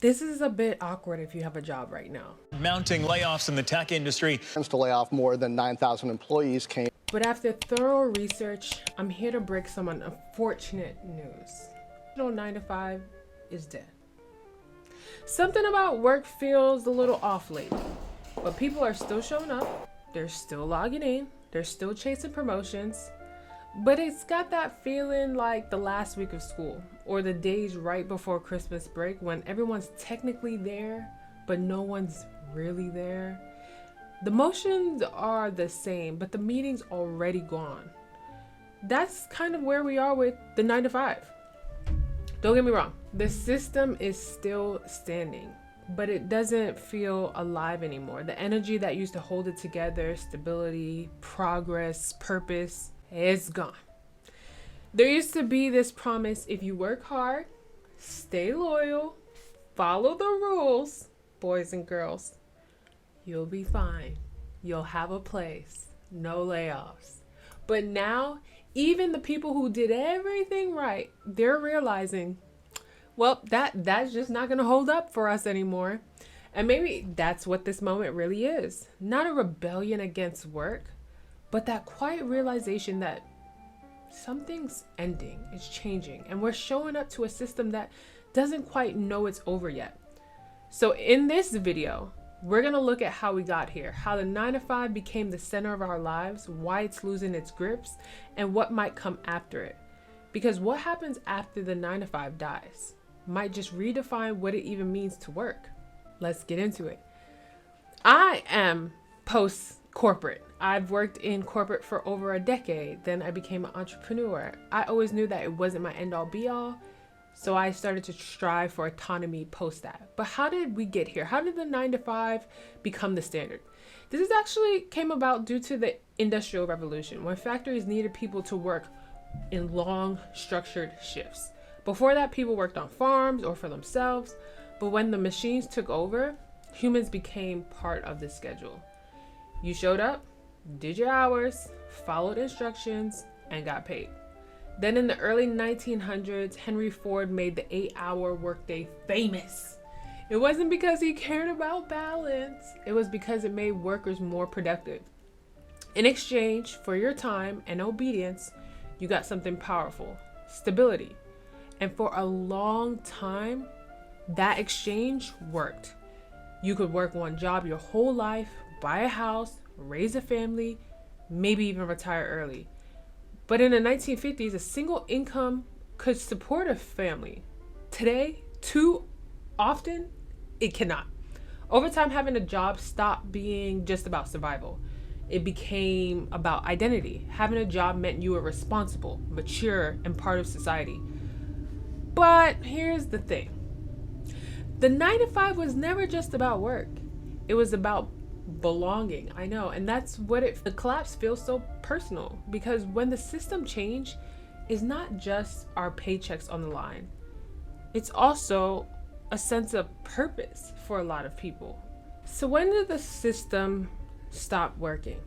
This is a bit awkward if you have a job right now. Mounting layoffs in the tech industry. Plans to lay off more than 9,000 employees came. But after thorough research, I'm here to break some unfortunate news. 9 to 5 is dead. Something about work feels a little off lately, but people are still showing up. They're still logging in. They're still chasing promotions. But it's got that feeling like the last week of school or the days right before Christmas break when everyone's technically there, but no one's really there. The motions are the same, but the meeting's already gone. That's kind of where we are with the 9 to 5. Don't get me wrong, the system is still standing, but it doesn't feel alive anymore. The energy that used to hold it together, stability, progress, purpose, it's gone. There used to be this promise: if you work hard, stay loyal, follow the rules, boys and girls, you'll be fine. You'll have a place. No layoffs. But now, even the people who did everything right, they're realizing, well, that's just not going to hold up for us anymore. And maybe that's what this moment really is. Not a rebellion against work, but that quiet realization that something's ending, it's changing, and we're showing up to a system that doesn't quite know it's over yet. So in this video, we're going to look at how we got here, how the 9 to 5 became the center of our lives, why it's losing its grips, and what might come after it. Because what happens after the 9 to 5 dies might just redefine what it even means to work. Let's get into it. I am post-corporate. I've worked in corporate for over a decade. Then I became an entrepreneur. I always knew that it wasn't my end-all be-all. So I started to strive for autonomy post that. But how did we get here? How did the 9 to 5 become the standard? This is actually came about due to the Industrial Revolution, when factories needed people to work in long, structured shifts. Before that, people worked on farms or for themselves. But when the machines took over, humans became part of the schedule. You showed up, did your hours, followed instructions, and got paid. Then in the early 1900s, Henry Ford made the 8-hour workday famous. It wasn't because he cared about balance. It was because it made workers more productive. In exchange for your time and obedience, you got something powerful: stability. And for a long time, that exchange worked. You could work one job your whole life, buy a house, raise a family, maybe even retire early. But in the 1950s, a single income could support a family. Today, too often, it cannot. Over time, having a job stopped being just about survival. It became about identity. Having a job meant you were responsible, mature, and part of society. But here's the thing. The 9 to 5 was never just about work. It was about belonging. I know, and that's what the collapse feels so personal, because when the system changed, it's not just our paychecks on the line. It's also a sense of purpose for a lot of people. So when did the system stop working?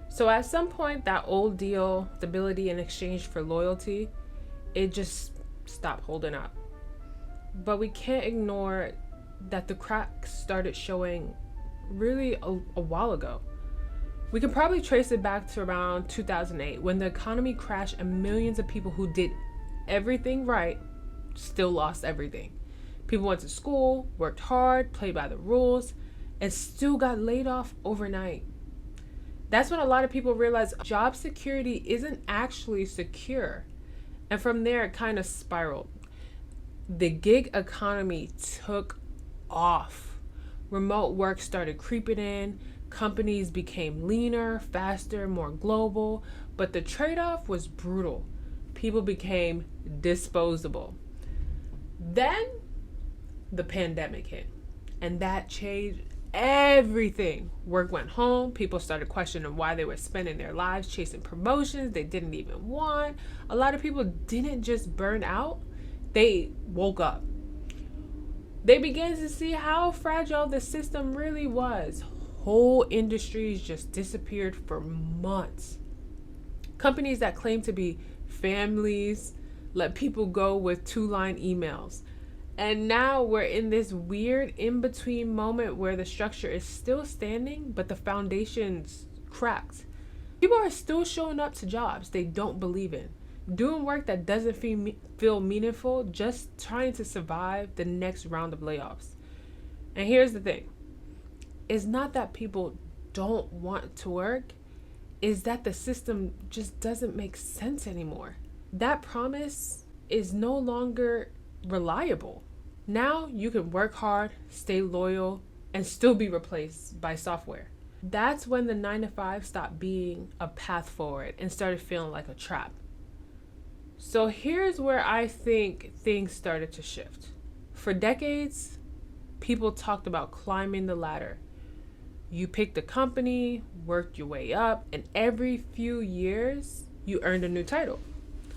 So at some point, that old deal, stability in exchange for loyalty, it just stopped holding up. But we can't ignore that the cracks started showing really a while ago. We can probably trace it back to around 2008, when the economy crashed and millions of people who did everything right still lost everything. People went to school, worked hard, played by the rules, and still got laid off overnight. That's when a lot of people realized job security isn't actually secure. And from there, it kind of spiraled. The gig economy took off. Remote work started creeping in. Companies became leaner, faster, more global. But the trade-off was brutal. People became disposable. Then the pandemic hit, and that changed everything. Work went home. People started questioning why they were spending their lives chasing promotions they didn't even want. A lot of people didn't just burn out, they woke up. They began to see how fragile the system really was. Whole industries just disappeared for months. Companies that claimed to be families let people go with 2-line emails. And now we're in this weird in-between moment where the structure is still standing, but the foundation's cracked. People are still showing up to jobs they don't believe in, doing work that doesn't feel meaningful, just trying to survive the next round of layoffs. And here's the thing. It's not that people don't want to work, it's that the system just doesn't make sense anymore. That promise is no longer reliable. Now you can work hard, stay loyal, and still be replaced by software. That's when the 9 to 5 stopped being a path forward and started feeling like a trap. So here's where I think things started to shift. For decades, people talked about climbing the ladder. You picked a company, worked your way up, and every few years, you earned a new title.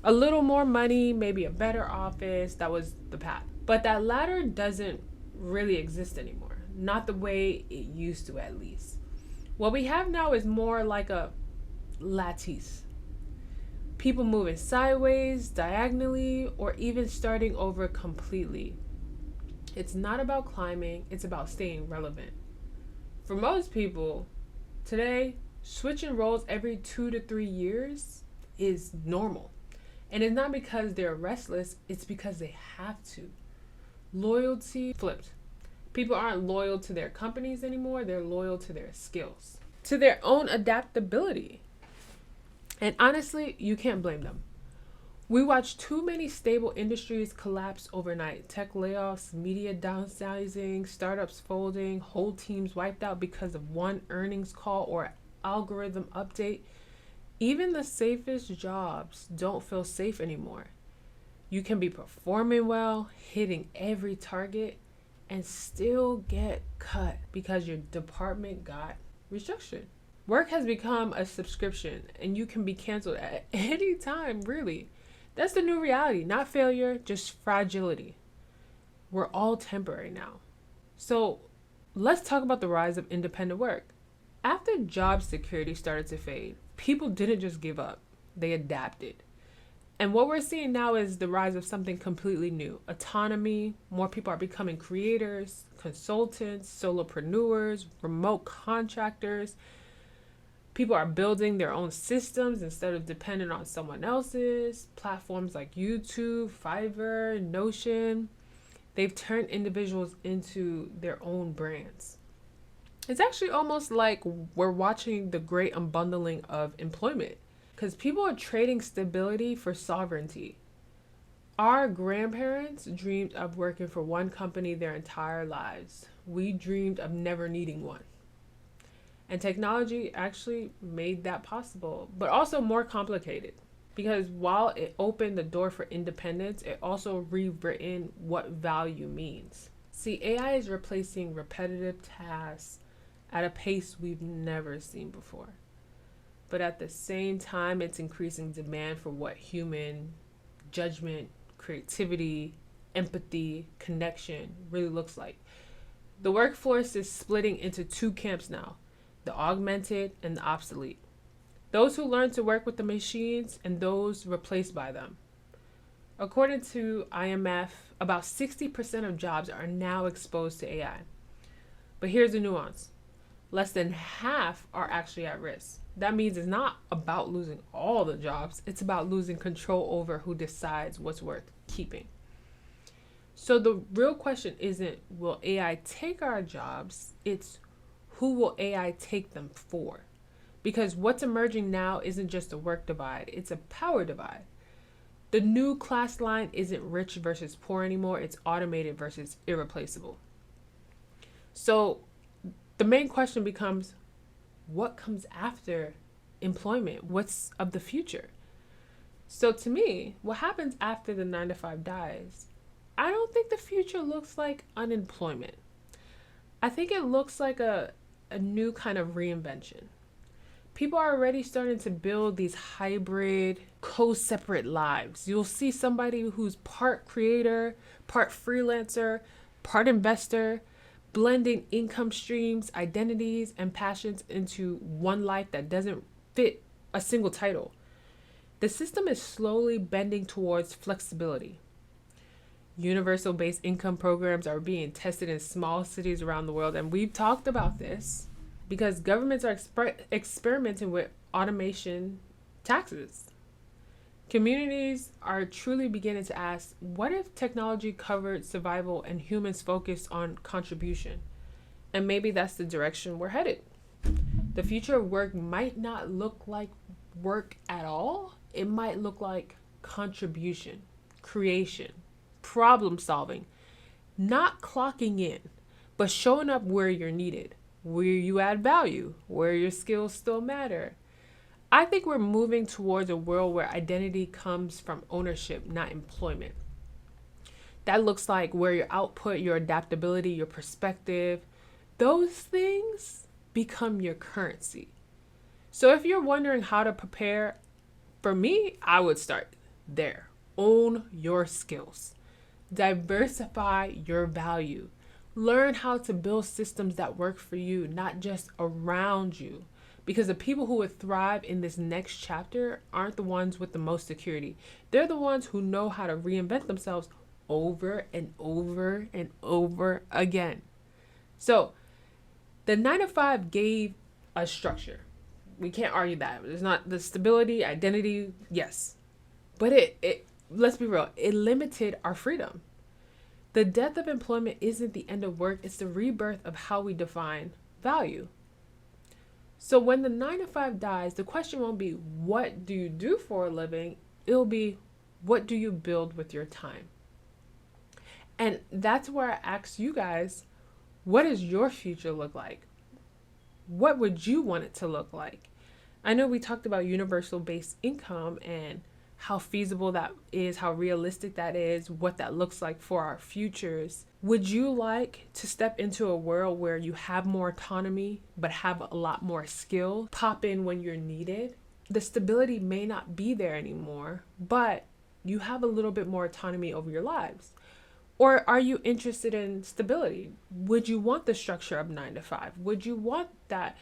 A little more money, maybe a better office, that was the path. But that ladder doesn't really exist anymore. Not the way it used to, at least. What we have now is more like a lattice. People moving sideways, diagonally, or even starting over completely. It's not about climbing, it's about staying relevant. For most people, today, switching roles every 2 to 3 years is normal. And it's not because they're restless, it's because they have to. Loyalty flipped. People aren't loyal to their companies anymore, they're loyal to their skills, to their own adaptability. And honestly, you can't blame them. We watch too many stable industries collapse overnight. Tech layoffs, media downsizing, startups folding, whole teams wiped out because of one earnings call or algorithm update. Even the safest jobs don't feel safe anymore. You can be performing well, hitting every target, and still get cut because your department got restructured. Work has become a subscription, and you can be canceled at any time, really. That's the new reality, not failure, just fragility. We're all temporary now. So let's talk about the rise of independent work. After job security started to fade, people didn't just give up, they adapted. And what we're seeing now is the rise of something completely new. Autonomy, more people are becoming creators, consultants, solopreneurs, remote contractors. People are building their own systems instead of depending on someone else's. Platforms like YouTube, Fiverr, Notion, they've turned individuals into their own brands. It's actually almost like we're watching the great unbundling of employment, because people are trading stability for sovereignty. Our grandparents dreamed of working for one company their entire lives. We dreamed of never needing one. And technology actually made that possible, but also more complicated. Because while it opened the door for independence, it also rewritten what value means. See, AI is replacing repetitive tasks at a pace we've never seen before. But at the same time, it's increasing demand for what human judgment, creativity, empathy, connection really looks like. The workforce is splitting into two camps now, the augmented and the obsolete. Those who learn to work with the machines and those replaced by them. According to IMF, about 60% of jobs are now exposed to AI. But here's the nuance. Less than half are actually at risk. That means it's not about losing all the jobs, it's about losing control over who decides what's worth keeping. So the real question isn't, will AI take our jobs? It's, who will AI take them for? Because what's emerging now isn't just a work divide, it's a power divide. The new class line isn't rich versus poor anymore, it's automated versus irreplaceable. So the main question becomes, what comes after employment? What's of the future? So to me, what happens after the 9 to 5 dies, I don't think the future looks like unemployment. I think it looks like a new kind of reinvention. People are already starting to build these hybrid, co-separate lives. You'll see somebody who's part creator, part freelancer, part investor, blending income streams, identities, and passions into one life that doesn't fit a single title. The system is slowly bending towards flexibility. Universal based income programs are being tested in small cities around the world. And we've talked about this because governments are experimenting with automation taxes. Communities are truly beginning to ask, what if technology covered survival and humans focused on contribution? And maybe that's the direction we're headed. The future of work might not look like work at all. It might look like contribution, creation, problem solving, not clocking in, but showing up where you're needed, where you add value, where your skills still matter. I think we're moving towards a world where identity comes from ownership, not employment. That looks like where your output, your adaptability, your perspective, those things become your currency. So if you're wondering how to prepare, for me, I would start there. Own your skills. Diversify your value. Learn how to build systems that work for you, not just around you. Because the people who would thrive in this next chapter aren't the ones with the most security. They're the ones who know how to reinvent themselves over and over and over again. So the 9 to 5 gave a structure. We can't argue that. There's not the stability, identity, yes. But it let's be real, it limited our freedom. The death of employment isn't the end of work, it's the rebirth of how we define value. So when the 9 to 5 dies, the question won't be, what do you do for a living? It'll be, what do you build with your time? And that's where I ask you guys, what does your future look like? What would you want it to look like? I know we talked about universal based income and how feasible that is, how realistic that is, what that looks like for our futures. Would you like to step into a world where you have more autonomy, but have a lot more skill? Pop in when you're needed. The stability may not be there anymore, but you have a little bit more autonomy over your lives. Or are you interested in stability? Would you want the structure of 9 to 5? Would you want that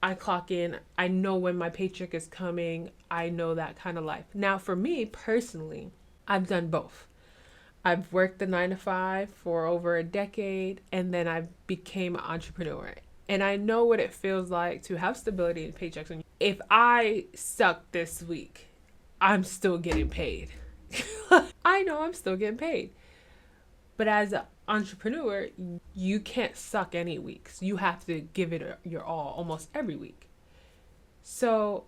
I clock in, I know when my paycheck is coming, I know that kind of life? Now, for me personally, I've done both. I've worked the 9 to 5 for over a decade, and then I became an entrepreneur. And I know what it feels like to have stability and paychecks. And if I suck this week, I'm still getting paid. I know I'm still getting paid. But as an entrepreneur, you can't suck any weeks. You have to give it your all almost every week. So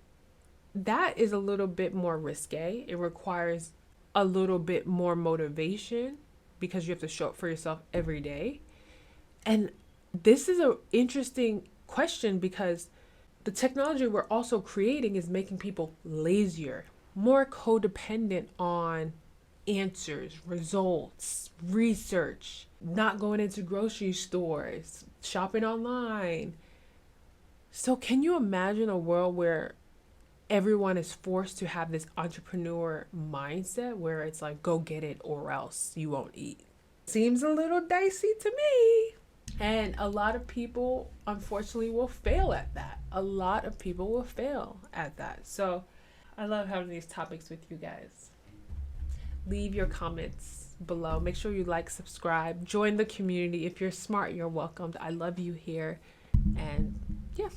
that is a little bit more risque. It requires a little bit more motivation because you have to show up for yourself every day. And this is an interesting question because the technology we're also creating is making people lazier, more codependent on answers, results, research, not going into grocery stores, shopping online. So can you imagine a world where everyone is forced to have this entrepreneur mindset where it's like, go get it or else you won't eat? Seems a little dicey to me. And a lot of people, unfortunately, will fail at that. A lot of people will fail at that. So I love having these topics with you guys. Leave your comments below. Make sure you like, subscribe, join the community. If you're smart, you're welcomed. I love you here. And yeah.